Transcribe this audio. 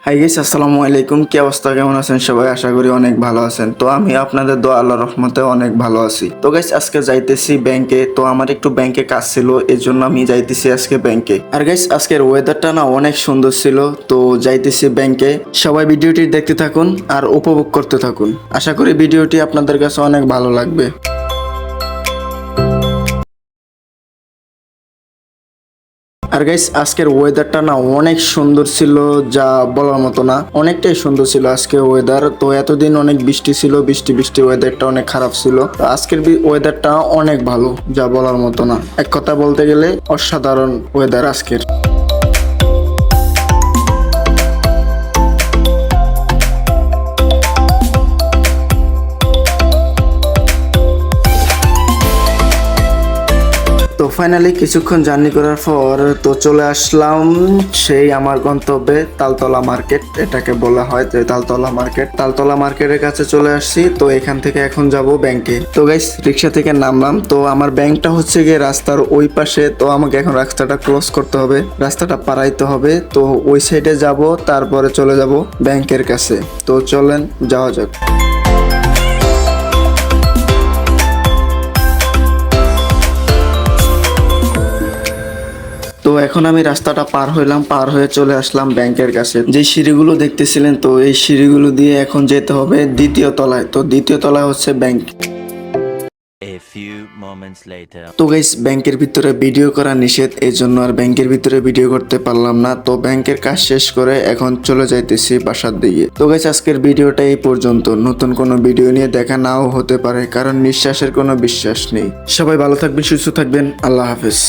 Hi guys, আসসালামু আলাইকুম। কি অবস্থা, কেমন আছেন সবাই? আশা করি অনেক ভালো আছেন। তো আমি আপনাদের দোয়া আল্লাহর রহমতে অনেক ভালো আছি। তো গাইস, আজকে যাইতেছি ব্যাংকে। তো আমার একটু ব্যাংকে কাজ ছিল, এর জন্য আমি যাইতেছি আজকে ব্যাংকে। আর গাইস, আজকের ওয়েদারটা না অনেক সুন্দর ছিল, তো যাইতেছি ব্যাংকে। সবাই ভিডিওটি দেখতে থাকুন আর উপভোগ করতে থাকুন। আশা করি ভিডিওটি আপনাদের কাছে অনেক ভালো লাগবে। আর গাইস, আজকের ওয়েদারটা না অনেক সুন্দর ছিল, যা বলার মতো না। অনেকটাই সুন্দর ছিল আজকের ওয়েদার। তো এতদিন অনেক বৃষ্টি ছিল, বৃষ্টি বৃষ্টি ওয়েদারটা অনেক খারাপ ছিল। তো আজকের ওয়েদারটা অনেক ভালো, যা বলার মতো না। এক কথা বলতে গেলে অসাধারণ ওয়েদার আজকের। তো ফাইনালি কিছুক্ষণ জার্নি করার পর তো চলে আসলাম সেই আমার গন্তব্যে, তালতলা মার্কেট এটাকে বলা হয়। যে তালতলা মার্কেটের কাছে চলে আসছি। তো এখান থেকে এখন যাব ব্যাংকে। তো গাইস, রিক্সা থেকে নামলাম। তো আমার ব্যাংকটা হচ্ছে গিয়ে রাস্তার ওই পাশে। তো আমাকে এখন রাস্তাটা ক্লোজ করতে হবে, রাস্তাটা পারাইতে হবে। তো ওই সাইডে যাব, তারপরে চলে যাব ব্যাংকের কাছে। তো চলেন যাওয়া যাক। তো এখন আমি রাস্তাটা পার হইলাম, পার হয়ে চলে আসলাম ব্যাংকের কাছে। যে সিঁড়িগুলো দেখতেছিলেন, তো এই সিঁড়িগুলো দিয়ে এখন যেতে হবে দ্বিতীয় তলায়। তো দ্বিতীয় তলায় হচ্ছে bank. A few moments later. তো গাইস, ব্যাংকের ভিতরে ভিডিও করা নিষেধ, এই জন্য আর ব্যাংকের ভিতরে ভিডিও করতে পারলাম না। তো ব্যাংকের কাজ শেষ করে এখন চলে যাইতেছি বাসার দিকে। তো গাইস, আজকের ভিডিওটা এই পর্যন্ত। নতুন কোনো ভিডিও নিয়ে দেখা নাও হতে পারে, কারণ নিঃশ্বাসের কোনো বিশ্বাস নেই। সবাই ভালো থাকবেন, সুস্থ থাকবেন। আল্লাহ হাফেজ।